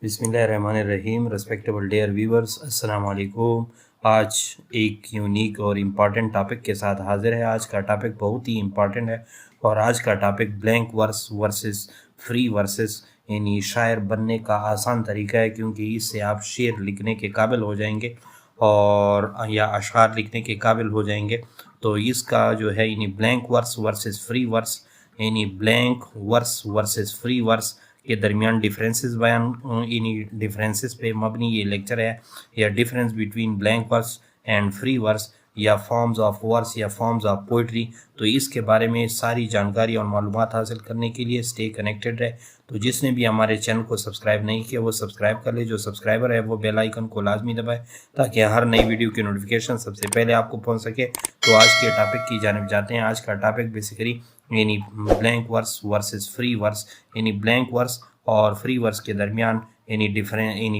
बिस्मिल्लाहिर्रहमानिर्रहीम। Respectable dear viewers, अस्सलाम वालेकुम। आज एक यूनिक और इम्पॉर्टेंट टॉपिक के साथ हाजिर है। आज का टॉपिक बहुत ही इम्पॉर्टेंट है और आज का topic blank verse versus free verses यानी शायर बनने का आसान तरीका है, क्योंकि इससे आप शेर लिखने के काबिल हो जाएंगे और या अशआर लिखने के काबिल हो जाएंगे। तो इसका जो है यानी blank verse versus free verse यानी blank verse versus free verse के दरमियान डिफरेंसेस बयान इन्हीं डिफरेंसेस पे मबनी ये लेक्चर है, या difference between blank verse and free verse, या फॉर्म्स ऑफ वर्स या फॉर्म्स ऑफ पोइट्री। तो इसके बारे में सारी जानकारी और मालूमात हासिल करने के लिए स्टे कनेक्टेड रहे। तो जिसने भी हमारे चैनल को सब्सक्राइब नहीं किया वो सब्सक्राइब कर ले। जो सब्सक्राइबर है वो बेल आइकन को लाजमी दबाए ताकि हर नई वीडियो की नोटिफिकेशन सबसे पहले आपको पहुंच सके। तो आज के टॉपिक की जानिब जाते हैं। आज का टॉपिक बेसिकली यानी blank verse versus free verse, यानी ब्लैंक वर्स और फ्री वर्स के दरमियान यानी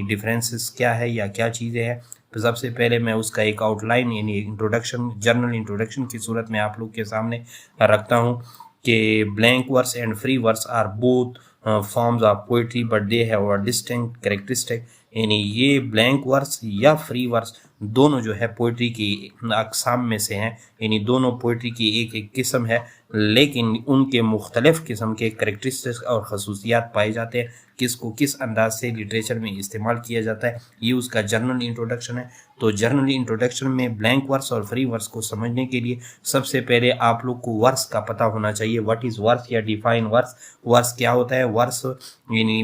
डिफरेंसेस क्या है या क्या चीज़ें हैं। तो सबसे पहले मैं उसका एक आउटलाइन यानी इंट्रोडक्शन, जनरल इंट्रोडक्शन की सूरत में आप लोग के सामने रखता हूँ कि blank verse and free verse are both forms of poetry but they have a distinct characteristic. यानी ये ब्लैंक वर्स या फ्री वर्स दोनों जो है पोइट्री की अकसाम में से हैं, यानी दोनों पोइट्री की एक एक किस्म है, लेकिन उनके मुख्तलिफ किस्म के करैक्टरिस्टिक्स और खसूसियात पाए जाते हैं। किसको किस अंदाज से लिटरेचर में इस्तेमाल किया जाता है, ये उसका जनरल इंट्रोडक्शन है। तो जनरल इंट्रोडक्शन में ब्लैंक वर्स और फ्री वर्स को समझने के लिए सबसे पहले आप लोग को वर्स का पता होना चाहिए। व्हाट इज़ वर्स या डिफाइन वर्स। वर्स क्या होता है? वर्स यानी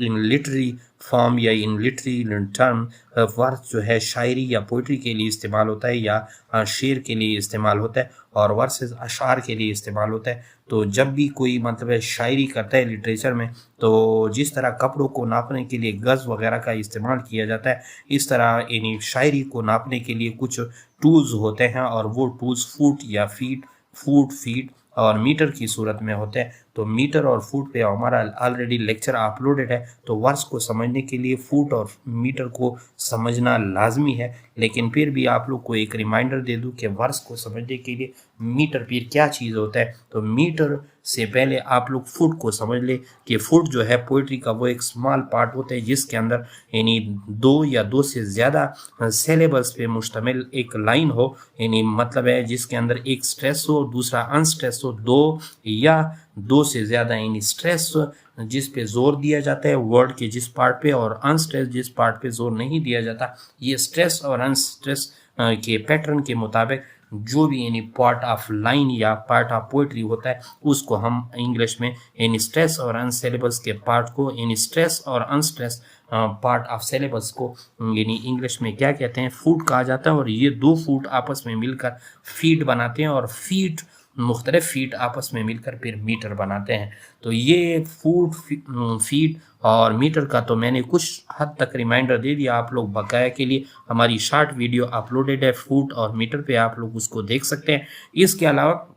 इन लिटरी फॉर्म या इन लिटरी टर्म वर्स जो है शायरी या पोइट्री के लिए इस्तेमाल होता है या शेर के लिए इस्तेमाल होता है, और वर्सेस अशार के लिए इस्तेमाल होता है। तो जब भी कोई मतलब शायरी करता है लिटरेचर में, तो जिस तरह कपड़ों को नापने के लिए गज़ वगैरह का इस्तेमाल किया जाता है, इस तरह यानी शायरी को नापने के लिए कुछ टूल्स होते हैं, और वो टूल्स फुट फीट और मीटर की सूरत में होते हैं। तो मीटर और फुट पे हमारा ऑलरेडी लेक्चर अपलोडेड है। तो वर्स को समझने के लिए फुट और मीटर को समझना लाजमी है, लेकिन फिर भी आप लोग को एक रिमाइंडर दे दूं कि वर्स को समझने के लिए मीटर फिर क्या चीज़ होता है। तो मीटर से पहले आप लोग फुट को समझ ले कि फुट जो है पोइट्री का वो एक स्मॉल पार्ट होता है जिसके अंदर यानी दो या दो से ज़्यादा सिलेबस पे मुश्तमिल एक लाइन हो, यानी मतलब है जिसके अंदर एक स्ट्रेस हो दूसरा अनस्ट्रेस हो, दो या दो से ज़्यादा यानी स्ट्रेस जिस पे जोर दिया जाता है वर्ड के जिस पार्ट पे, और अनस्ट्रेस जिस पार्ट पे जोर नहीं दिया जाता। ये स्ट्रेस और अनस्ट्रेस के पैटर्न के मुताबिक जो भी यानी पार्ट ऑफ लाइन या पार्ट ऑफ पोइट्री होता है उसको हम इंग्लिश में यानी स्ट्रेस और अनसिलेबस के पार्ट को यानी स्ट्रेस और अनस्ट्रेस पार्ट ऑफ सिलेबस को यानी इंग्लिश में क्या कहते हैं, फूट कहा जाता है। और ये दो फूट आपस में मिलकर फीट बनाते हैं, और फीट मुख्तलिफ फीट आपस में मिलकर फिर मीटर बनाते हैं। तो ये फूट फीट और मीटर का तो मैंने कुछ हद तक रिमाइंडर दे दिया आप लोग बकाया के लिए। हमारी शॉर्ट वीडियो अपलोडेड है फूट और मीटर पे, आप लोग उसको देख सकते हैं। इसके अलावा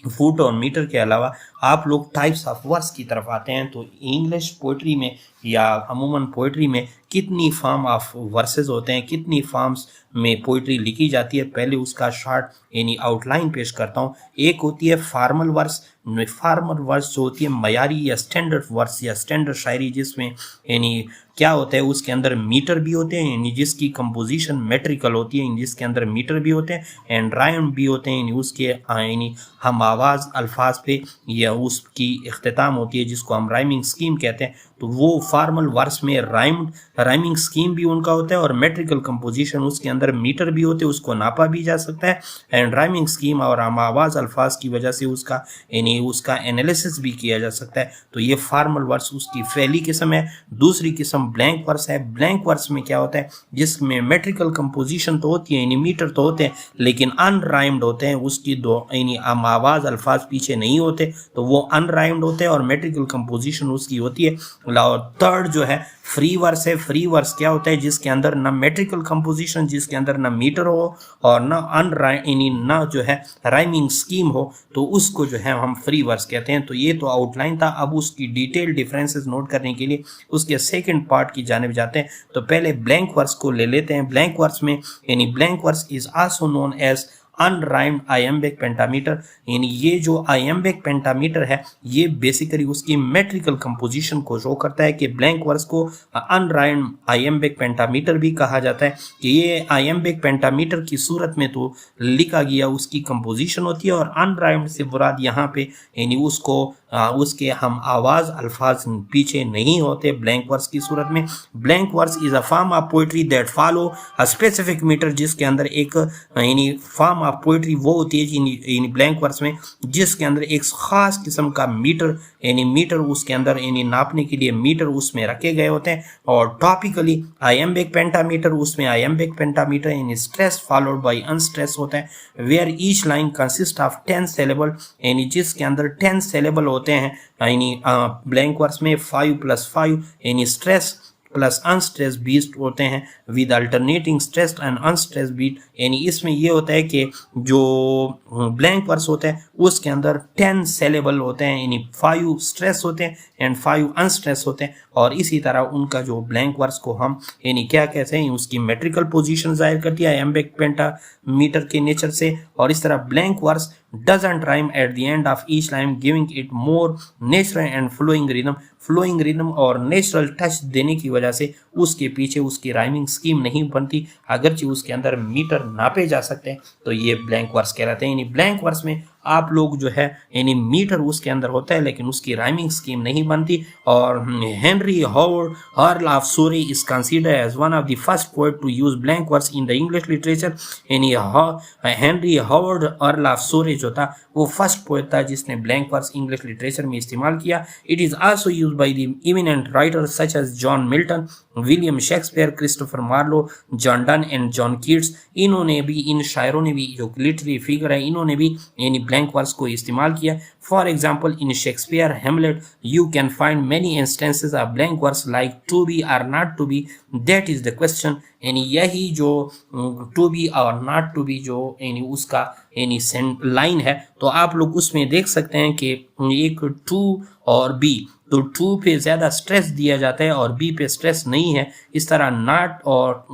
फुट और मीटर के अलावा आप लोग टाइप्स ऑफ वर्स की तरफ आते हैं। तो इंग्लिश पोइट्री में या अमूमन पोइट्री में कितनी फॉर्म ऑफ वर्सेस होते हैं, कितनी फॉर्म्स में पोइट्री लिखी जाती है, पहले उसका शॉर्ट यानी आउटलाइन पेश करता हूँ। एक होती है फॉर्मल वर्स। फॉर्मल वर्स जो होती है मयारी या स्टैंडर्ड वर्स या स्टैंडर्ड शायरी, जिसमें यानी क्या होता है उसके अंदर मीटर भी होते हैं, यानी जिसकी कंपोजिशन मेट्रिकल होती है, जिसके अंदर मीटर भी होते हैं एंड राइम भी होते हैं, यानी उसके यानी हम आवाज़ अल्फाज पे या उसकी इख्तिताम होती है जिसको हम राइमिंग स्कीम कहते हैं। तो वो फॉर्मल वर्स में राइमिंग स्कीम भी उनका होता है और मेट्रिकल कंपोजिशन, उसके अंदर मीटर भी होते हैं, उसको नापा भी जा सकता है, एंड राइमिंग स्कीम और हम आवाज़ अल्फाज की वजह से उसका यानी उसका एनालिसिस भी किया जा सकता है। तो ये फॉर्मल वर्स उसकी पहली किस्म है। दूसरी किस्म ब्लैंक वर्स है। ब्लैंक वर्स में क्या होता है, जिसमें मेट्रिकल कंपोजिशन तो होती है यानी मीटर तो होते हैं, लेकिन अनराइम्ड होते हैं, उसकी दो यानी हम आवाज़ अल्फाज पीछे नहीं होते, तो वो अनराइम्ड होते हैं और मेट्रिकल कंपोजिशन उसकी होती है। और थर्ड जो है फ्री वर्स है। फ्री वर्स क्या होता है, जिसके अंदर ना मेट्रिकल कंपोजिशन, जिसके अंदर ना मीटर हो और ना यानी ना जो है राइमिंग स्कीम हो, तो उसको जो है हम फ्री वर्स कहते हैं। तो ये तो आउटलाइन था। अब उसकी डिटेल डिफरेंसेस नोट करने के लिए उसके सेकंड पार्ट की जानिब जाते हैं। तो पहले ब्लैंक वर्स को ले लेते हैं। ब्लैंक वर्स में यानी blank verse is also known as unrhymed iambic pentameter. यानी ये जो आयम्बिक पेंटामीटर है ये बेसिकली उसकी मेट्रिकल कंपोजिशन को शो करता है कि ब्लैंक वर्स को अनराइम्ड आयम्बिक पेंटामीटर भी कहा जाता है कि ये आयम्बिक पेंटामीटर की सूरत में तो लिखा गया उसकी कंपोजिशन होती है, और अनराइम्ड से मुराद यहाँ पे यानी उसको उसके हम आवाज अल्फाज पीछे नहीं होते ब्लैंक वर्स की सूरत में। Blank verse is a form of poetry that follow a specific meter, जिसके अंदर एक यानी फॉर्म ऑफ पोइट्री वो होती है यानी ब्लैंक वर्स में जिसके अंदर एक खास किस्म का मीटर यानी मीटर उसके अंदर यानी नापने के लिए मीटर उसमें रखे गए होते हैं। और टॉपिकली आयम्बिक पेंटामीटर, उसमें आयम्बिक पेंटामीटर यानी स्ट्रेस फॉलोड बाय अनस्ट्रेस होता है, where each line consist of 10 syllable, यानी जिसके अंदर 10 सिलेबल होते हैं। यानी ब्लैंक वर्स में 5 + 5 यानी स्ट्रेस प्लस अनस्ट्रेस बीट होते हैं with alternating stress and unstress beat. यानी इसमें ये होता है कि जो ब्लैंक वर्स होते हैं उसके अंदर 10 सिलेबल होते हैं, यानी 5 स्ट्रेस होते हैं एंड 5 अनस्ट्रेस होते हैं। और इसी तरह उनका जो ब्लैंक वर्स को हम यानी क्या कहते हैं, उसकी मेट्रिकल पोजीशन जाहिर करती है आयम्बिक पेंटामीटर के नेचर से। और इस तरह blank verse doesn't rhyme at the end of each line, giving it more natural and flowing rhythm। Flowing rhythm और नेचुरल टच देने की वजह से उसके पीछे उसकी राइमिंग स्कीम नहीं बनती, अगरचे उसके अंदर मीटर नापे जा सकते हैं, तो ये ब्लैंक वर्स कहलाते हैं। यानी ब्लैंक वर्स में आप लोग जो है यानी मीटर उसके अंदर होता है लेकिन उसकी राइमिंग स्कीम नहीं बनती। और Henry Howard Earl of Surrey is considered as one of the first poet to use blank verse in the English literature. यानी Henry Howard Earl of Surrey जो था वो फर्स्ट पोएट था जिसने ब्लैंक वर्स इंग्लिश लिटरेचर में इस्तेमाल किया। It is also used by the eminent writers such as John Milton, William Shakespeare, Christopher Marlowe, John Donne and John Keats. इन्होंने भी, इन शायरों ने भी, जो लिटरेरी फिगर है, इन्होंने भी यानी ब्लैंक वर्स को इस्तेमाल किया। For example in Shakespeare Hamlet you can find many instances of blank verse like to be और not to be, that is the question. यानी यही जो टू बी और नॉट टू बी जो यानी उसका यानी लाइन है, तो आप लोग उसमें देख सकते हैं कि एक टू और बी, तो टू पे ज़्यादा स्ट्रेस दिया जाता है और बी पे स्ट्रेस नहीं है। इस तरह नॉट और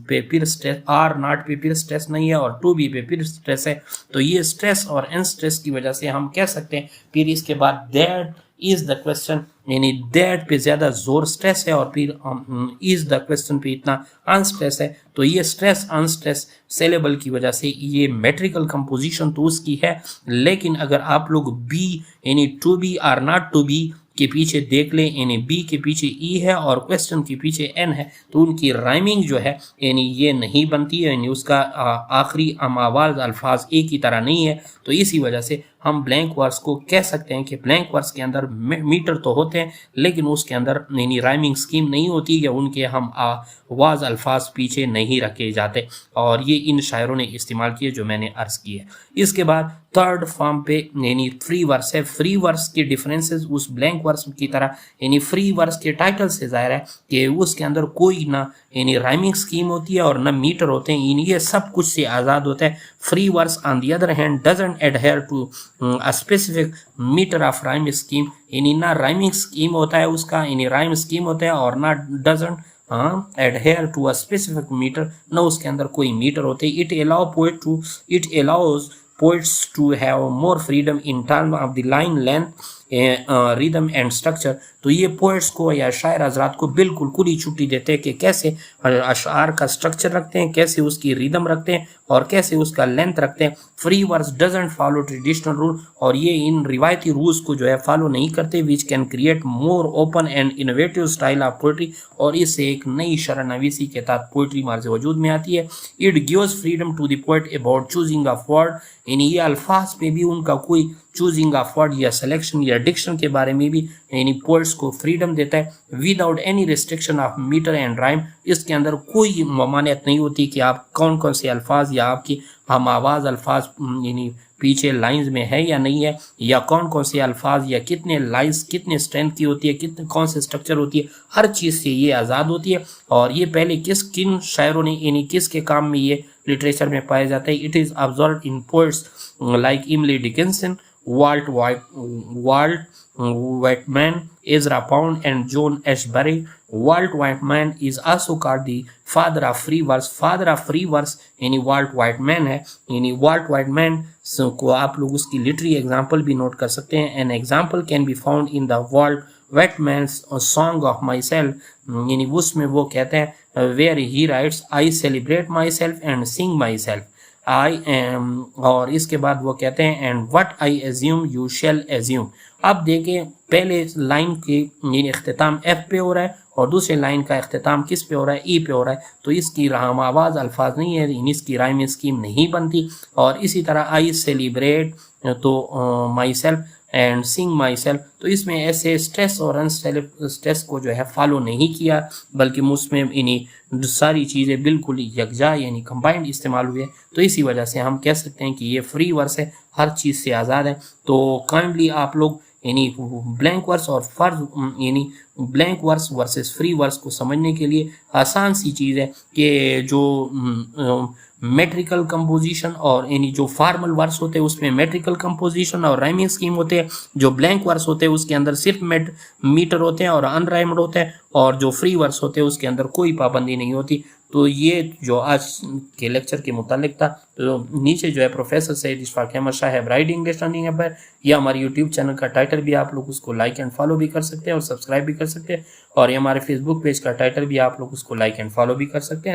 पे फिर स्ट्रेस, आर नॉट पे फिर स्ट्रेस नहीं है और टू बी पे फिर स्ट्रेस है। तो ये स्ट्रेस और अनस्ट्रेस की वजह से हम कह सकते हैं। फिर इसके बाद दैट इज द क्वेश्चन, यानी दैट पे ज़्यादा जोर स्ट्रेस है और फिर इज द क्वेश्चन पे इतना अनस्ट्रेस है। तो ये स्ट्रेस अनस्ट्रेस सिलेबल की वजह से ये मेट्रिकल कंपोजिशन तो उसकी है, लेकिन अगर आप लोग बी यानी टू बी और नॉट टू बी के पीछे देख लें, यानी बी के पीछे ई है और क्वेश्चन के पीछे एन है, तो उनकी राइमिंग जो है यानी ये नहीं बनती है, यानी उसका आखिरी आवाज अल्फाज एक ही तरह नहीं है। तो इसी वजह से हम ब्लैंक वर्स को कह सकते हैं कि ब्लैंक वर्स के अंदर मीटर तो होते हैं लेकिन उसके अंदर यानी राइमिंग स्कीम नहीं होती या उनके हम आवाज अल्फाज पीछे नहीं रखे जाते। और ये इन शायरों ने इस्तेमाल किए जो मैंने अर्ज किए। इसके बाद थर्ड फॉर्म पे यानी फ्री वर्स है। फ्री वर्स के डिफरेंसेस उस ब्लैंक वर्स की तरह, यानी फ्री वर्स के टाइटल से जाहिर है कि उसके अंदर कोई ना यानी राइमिंग स्कीम होती है और ना मीटर होते हैं, ये सब कुछ से आज़ाद होता है। Free verse on the other hand doesn't adhere to a specific meter of rhyme scheme, यानी ना राइमिंग स्कीम होता है उसका, यानी राइम स्कीम होता है और ना doesn't adhere to a specific meter, ना उसके अंदर कोई मीटर होते। It allows poets to have more freedom in terms of the line length, rhythm and structure। तो ये पोइट्स को या शायर हजरात को बिल्कुल खुली छुट्टी देते हैं कि कैसे अशआर का स्ट्रक्चर रखते हैं, कैसे उसकी रिदम रखते हैं और कैसे उसका लेंथ रखते हैं। Free verse doesn't follow traditional rule, और ये इन रिवायती रूल्स को जो है फॉलो नहीं करते, which can create more open and innovative style of poetry, और इससे एक नई शरह नवीसी के तहत पोइट्री मार्ज वजूद में आती है। It gives freedom to the poet about choosing of word, यानी ये अल्फाज पे भी उनका कोई चूजिंग ऑफ वर्ड या सिलेक्शन या डिक्शन के बारे में भी यानी पोइट्स को फ्रीडम देता है without any restriction of meter and rhyme. इसके अंदर कोई ममानियत नहीं होती कि आप कौन कौन से अल्फाज या आपकी हम आवाज़ अल्फाज यानी पीछे लाइंस में है या नहीं है, या कौन कौन से अल्फाज या कितने लाइंस कितने स्ट्रेंथ की होती है, कितने कौन से स्ट्रक्चर होती है, हर चीज़ से ये आज़ाद होती है। और ये पहले किन शायरों ने यानी किसके काम में ये लिटरेचर में पाया जाता है। It is observe in poets like Emily Dickinson, Walt Whitman, Ezra Pound and John Ashbery, Walt Whitman is also called the father of free verse. Father of free verse यानी Walt Whitman है, यानी Walt Whitman को आप लोग उसकी लिटरी example भी note कर सकते हैं. An example can be found in the Walt Whitman's Song of Myself, यानी उसमें वो कहते हैं where he writes I celebrate myself and sing myself. I am, और इसके बाद वो कहते हैं and what I assume you shall assume. अब देखें पहले लाइन की इख्तिताम एफ पे हो रहा है और दूसरे लाइन का इख्तिताम किस पे हो रहा है, ई पे हो रहा है. तो इसकी राम आवाज़ अल्फाज नहीं है, इसकी राइम स्कीम नहीं बनती. और इसी तरह आई सेलिब्रेट तो my self and Singh my self, तो इसमें ऐसे स्ट्रेस और स्ट्रेस को जो है फॉलो नहीं किया, बल्कि उसमें इन्हीं सारी चीज़ें बिल्कुल यकजा यानी कंबाइंड इस्तेमाल हुए. तो इसी वजह से हम कह सकते हैं कि ये फ्री वर्स है, हर चीज़ से आज़ाद है. तो काइंडली आप लोग यानी ब्लैंक वर्स और फर्ज यानी blank verse versus free verse को समझने के लिए आसान सी चीज़ है कि जो मेट्रिकल कंपोजिशन और यानी जो फार्मल वर्स होते हैं उसमें मेट्रिकल कंपोजिशन और राइमिंग स्कीम होते हैं. जो ब्लैंक वर्स होते हैं उसके अंदर सिर्फ मीटर होते हैं और अनराइम्ड होते हैं, और जो फ्री वर्स होते हैं उसके अंदर कोई पाबंदी नहीं होती. तो ये जो आज के लेक्चर के मुतालिक था. तो नीचे जो है प्रोफेसर सैयद इशफाक अहमद शाह है ब्राइट इंग्लिश लर्निंग ऐप पर, या हमारे यूट्यूब चैनल का टाइटल भी आप लोग उसको लाइक एंड फॉलो भी कर सकते हैं और सब्सक्राइब भी कर सकते हैं. और ये हमारे फेसबुक पेज का टाइटल भी आप लोग उसको लाइक एंड फॉलो भी कर सकते हैं.